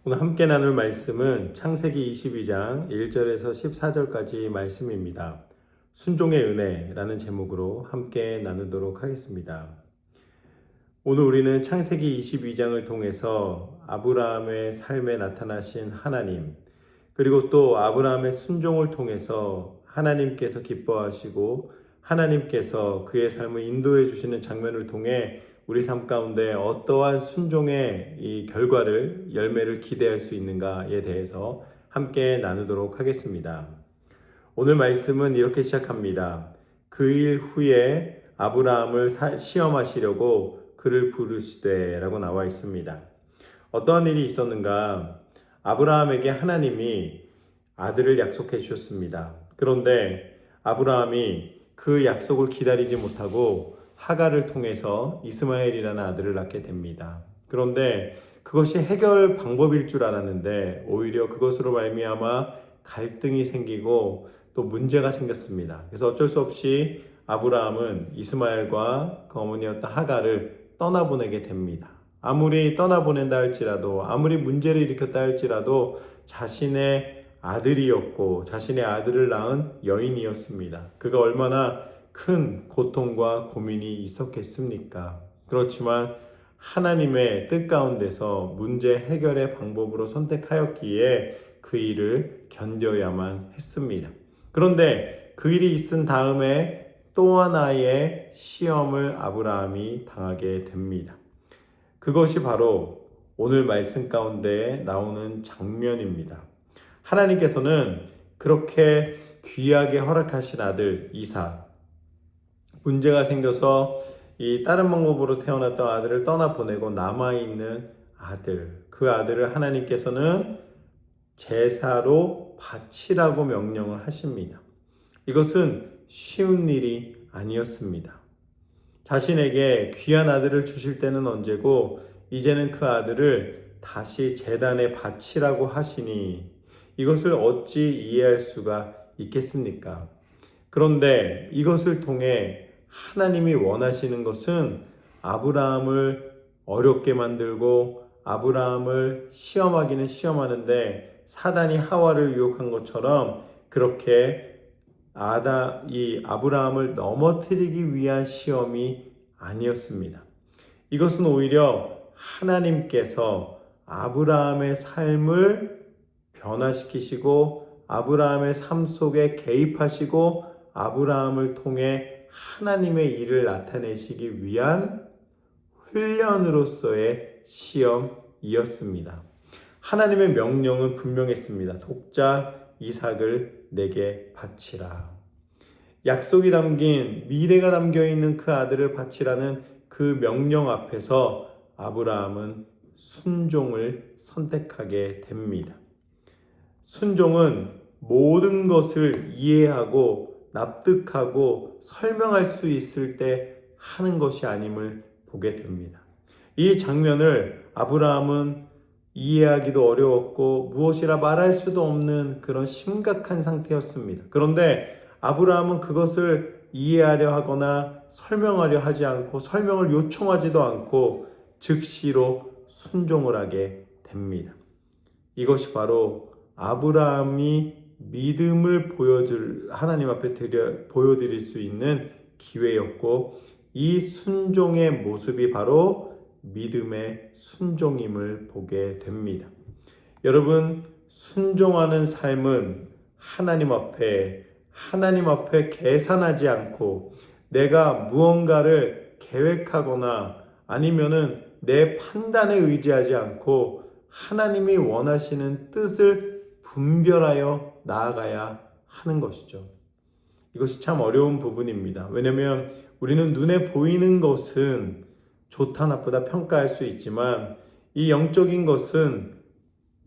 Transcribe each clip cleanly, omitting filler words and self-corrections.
오늘 함께 나눌 말씀은 창세기 22장 1절에서 14절까지 말씀입니다. 순종의 은혜라는 제목으로 함께 나누도록 하겠습니다. 오늘 우리는 창세기 22장을 통해서 아브라함의 삶에 나타나신 하나님, 그리고 또 아브라함의 순종을 통해서 하나님께서 기뻐하시고 하나님께서 그의 삶을 인도해 주시는 장면을 통해 우리 삶 가운데 어떠한 순종의 이 결과를, 열매를 기대할 수 있는가에 대해서 함께 나누도록 하겠습니다. 오늘 말씀은 이렇게 시작합니다. 그 일 후에 아브라함을 시험하시려고 그를 부르시되 라고 나와 있습니다. 어떠한 일이 있었는가? 아브라함에게 하나님이 아들을 약속해 주셨습니다. 그런데 아브라함이 그 약속을 기다리지 못하고 하갈을 통해서 이스마엘이라는 아들을 낳게 됩니다. 그런데 그것이 해결 방법일 줄 알았는데 오히려 그것으로 말미암아 갈등이 생기고 또 문제가 생겼습니다. 그래서 어쩔 수 없이 아브라함은 이스마엘과 그 어머니였던 하갈을 떠나보내게 됩니다. 아무리 떠나보낸다 할지라도, 아무리 문제를 일으켰다 할지라도 자신의 아들이었고 자신의 아들을 낳은 여인이었습니다. 그가 얼마나 큰 고통과 고민이 있었겠습니까? 그렇지만 하나님의 뜻 가운데서 문제 해결의 방법으로 선택하였기에 그 일을 견뎌야만 했습니다. 그런데 그 일이 있은 다음에 또 하나의 시험을 아브라함이 당하게 됩니다. 그것이 바로 오늘 말씀 가운데 나오는 장면입니다. 하나님께서는 그렇게 귀하게 허락하신 아들 이삭, 문제가 생겨서 이 다른 방법으로 태어났던 아들을 떠나보내고 남아있는 아들, 그 아들을 하나님께서는 제사로 바치라고 명령을 하십니다. 이것은 쉬운 일이 아니었습니다. 자신에게 귀한 아들을 주실 때는 언제고 이제는 그 아들을 다시 제단에 바치라고 하시니 이것을 어찌 이해할 수가 있겠습니까? 그런데 이것을 통해 하나님이 원하시는 것은 아브라함을 어렵게 만들고 아브라함을 시험하기는 시험하는데 사단이 하와를 유혹한 것처럼 그렇게 이 아브라함을 넘어뜨리기 위한 시험이 아니었습니다. 이것은 오히려 하나님께서 아브라함의 삶을 변화시키시고 아브라함의 삶 속에 개입하시고 아브라함을 통해 하나님의 일을 나타내시기 위한 훈련으로서의 시험이었습니다. 하나님의 명령은 분명했습니다. 독자 이삭을 내게 바치라. 약속이 담긴 미래가 담겨있는 그 아들을 바치라는 그 명령 앞에서 아브라함은 순종을 선택하게 됩니다. 순종은 모든 것을 이해하고 납득하고 설명할 수 있을 때 하는 것이 아님을 보게 됩니다. 이 장면을 아브라함은 이해하기도 어려웠고 무엇이라 말할 수도 없는 그런 심각한 상태였습니다. 그런데 아브라함은 그것을 이해하려 하거나 설명하려 하지 않고 설명을 요청하지도 않고 즉시로 순종을 하게 됩니다. 이것이 바로 아브라함이 믿음을 하나님 앞에 보여드릴 수 있는 기회였고 이 순종의 모습이 바로 믿음의 순종임을 보게 됩니다. 여러분, 순종하는 삶은 하나님 앞에 계산하지 않고 내가 무언가를 계획하거나 아니면은 내 판단에 의지하지 않고 하나님이 원하시는 뜻을 분별하여 나아가야 하는 것이죠. 이것이 참 어려운 부분입니다. 왜냐하면 우리는 눈에 보이는 것은 좋다 나쁘다 평가할 수 있지만 이 영적인 것은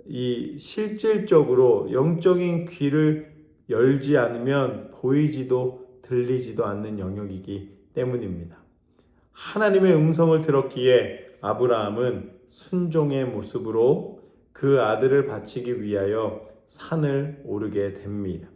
이 실질적으로 영적인 귀를 열지 않으면 보이지도 들리지도 않는 영역이기 때문입니다. 하나님의 음성을 들었기에 아브라함은 순종의 모습으로 그 아들을 바치기 위하여 산을 오르게 됩니다.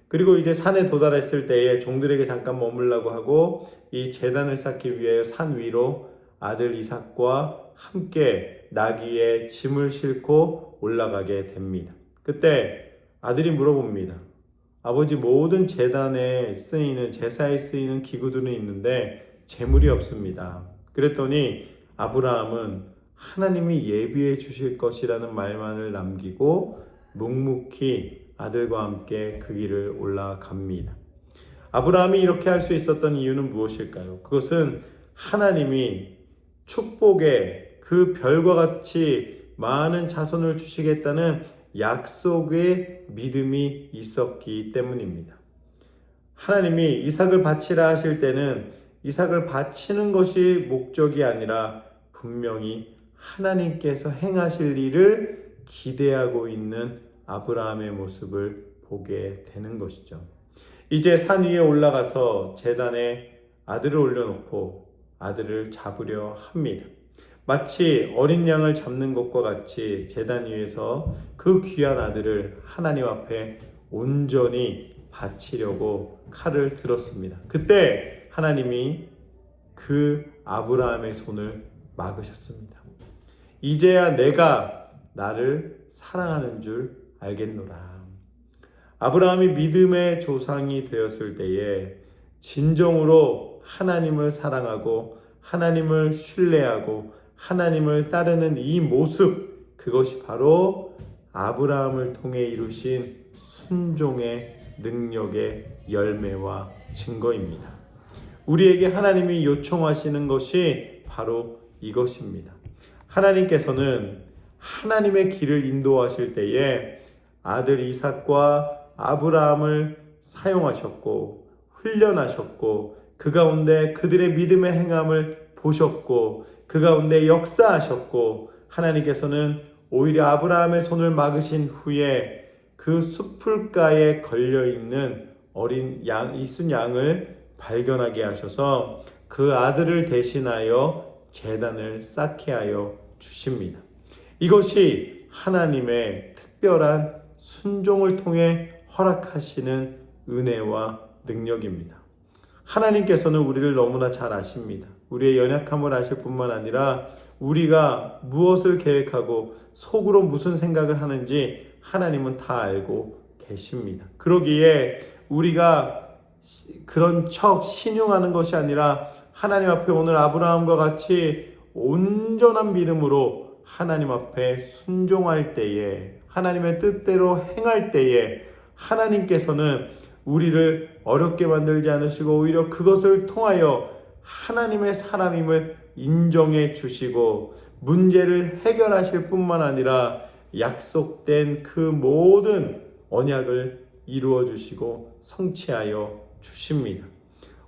그리고 이제 산에 도달했을 때에 종들에게 잠깐 머물라고 하고 이 제단을 쌓기 위하여 산 위로 아들 이삭과 함께 나귀에 짐을 싣고 올라가게 됩니다. 그때 아들이 물어봅니다. 아버지, 모든 제단에 쓰이는, 제사에 쓰이는 기구들은 있는데 재물이 없습니다. 그랬더니 아브라함은 하나님이 예비해 주실 것이라는 말만을 남기고 묵묵히 아들과 함께 그 길을 올라갑니다. 아브라함이 이렇게 할 수 있었던 이유는 무엇일까요? 그것은 하나님이 축복의 그 별과 같이 많은 자손을 주시겠다는 약속의 믿음이 있었기 때문입니다. 하나님이 이삭을 바치라 하실 때는 이삭을 바치는 것이 목적이 아니라 분명히 하나님께서 행하실 일을 기대하고 있는 아브라함의 모습을 보게 되는 것이죠. 이제 산 위에 올라가서 제단에 아들을 올려놓고 아들을 잡으려 합니다. 마치 어린 양을 잡는 것과 같이 제단 위에서 그 귀한 아들을 하나님 앞에 온전히 바치려고 칼을 들었습니다. 그때 하나님이 그 아브라함의 손을 막으셨습니다. 이제야 내가 나를 사랑하는 줄 알겠노라. 아브라함이 믿음의 조상이 되었을 때에 진정으로 하나님을 사랑하고 하나님을 신뢰하고 하나님을 따르는 이 모습, 그것이 바로 아브라함을 통해 이루신 순종의 능력의 열매와 증거입니다. 우리에게 하나님이 요청하시는 것이 바로 이것입니다. 하나님께서는 하나님의 길을 인도하실 때에 아들 이삭과 아브라함을 사용하셨고 훈련하셨고 그 가운데 그들의 믿음의 행함을 보셨고 그 가운데 역사하셨고 하나님께서는 오히려 아브라함의 손을 막으신 후에 그 숲풀가에 걸려있는 어린 양, 이순 양을 발견하게 하셔서 그 아들을 대신하여 제단을 쌓게 하여 주십니다. 이것이 하나님의 특별한 순종을 통해 허락하시는 은혜와 능력입니다. 하나님께서는 우리를 너무나 잘 아십니다. 우리의 연약함을 아실 뿐만 아니라 우리가 무엇을 계획하고 속으로 무슨 생각을 하는지 하나님은 다 알고 계십니다. 그러기에 우리가 그런 척 신용하는 것이 아니라 하나님 앞에 오늘 아브라함과 같이 온전한 믿음으로 하나님 앞에 순종할 때에 하나님의 뜻대로 행할 때에 하나님께서는 우리를 어렵게 만들지 않으시고 오히려 그것을 통하여 하나님의 사람임을 인정해 주시고 문제를 해결하실 뿐만 아니라 약속된 그 모든 언약을 이루어 주시고 성취하여 주십니다.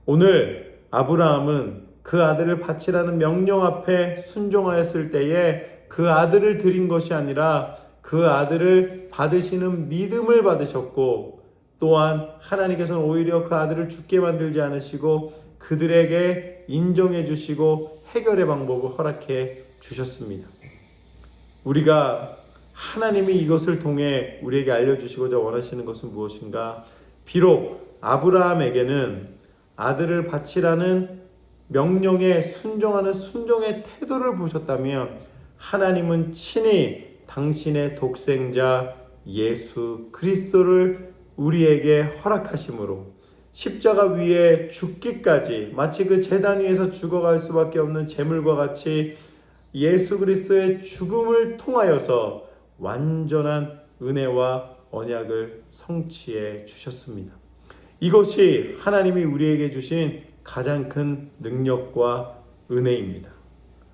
오늘 아브라함은 그 아들을 바치라는 명령 앞에 순종하였을 때에 그 아들을 드린 것이 아니라 그 아들을 받으시는 믿음을 받으셨고 또한 하나님께서는 오히려 그 아들을 죽게 만들지 않으시고 그들에게 인정해 주시고 해결의 방법을 허락해 주셨습니다. 우리가 하나님이 이것을 통해 우리에게 알려주시고자 원하시는 것은 무엇인가? 비록 아브라함에게는 아들을 바치라는 명령에 순종하는 순종의 태도를 보셨다면 하나님은 친히 당신의 독생자 예수 그리스도를 우리에게 허락하심으로 십자가 위에 죽기까지 마치 그 제단 위에서 죽어갈 수밖에 없는 제물과 같이 예수 그리스도의 죽음을 통하여서 완전한 은혜와 언약을 성취해 주셨습니다. 이것이 하나님이 우리에게 주신 가장 큰 능력과 은혜입니다.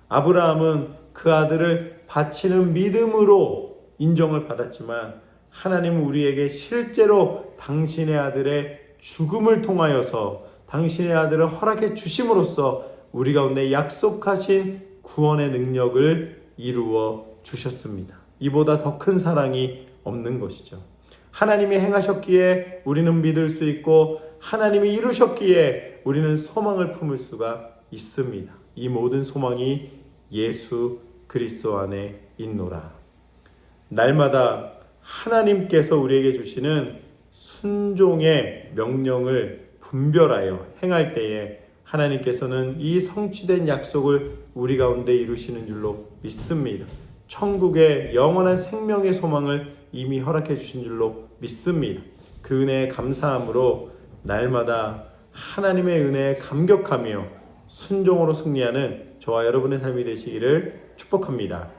아브라함은 그 아들을 바치는 믿음으로 인정을 받았지만 하나님은 우리에게 실제로 당신의 아들의 죽음을 통하여서 당신의 아들을 허락해 주심으로써 우리 가운데 약속하신 구원의 능력을 이루어 주셨습니다. 이보다 더 큰 사랑이 없는 것이죠. 하나님이 행하셨기에 우리는 믿을 수 있고 하나님이 이루셨기에 우리는 소망을 품을 수가 있습니다. 이 모든 소망이 예수 그리스도 안에 있노라. 날마다 하나님께서 우리에게 주시는 순종의 명령을 분별하여 행할 때에 하나님께서는 이 성취된 약속을 우리 가운데 이루시는 줄로 믿습니다. 천국의 영원한 생명의 소망을 이미 허락해 주신 줄로 믿습니다. 그 은혜에 감사함으로 날마다 하나님의 은혜에 감격하며 순종으로 승리하는 저와 여러분의 삶이 되시기를 축복합니다.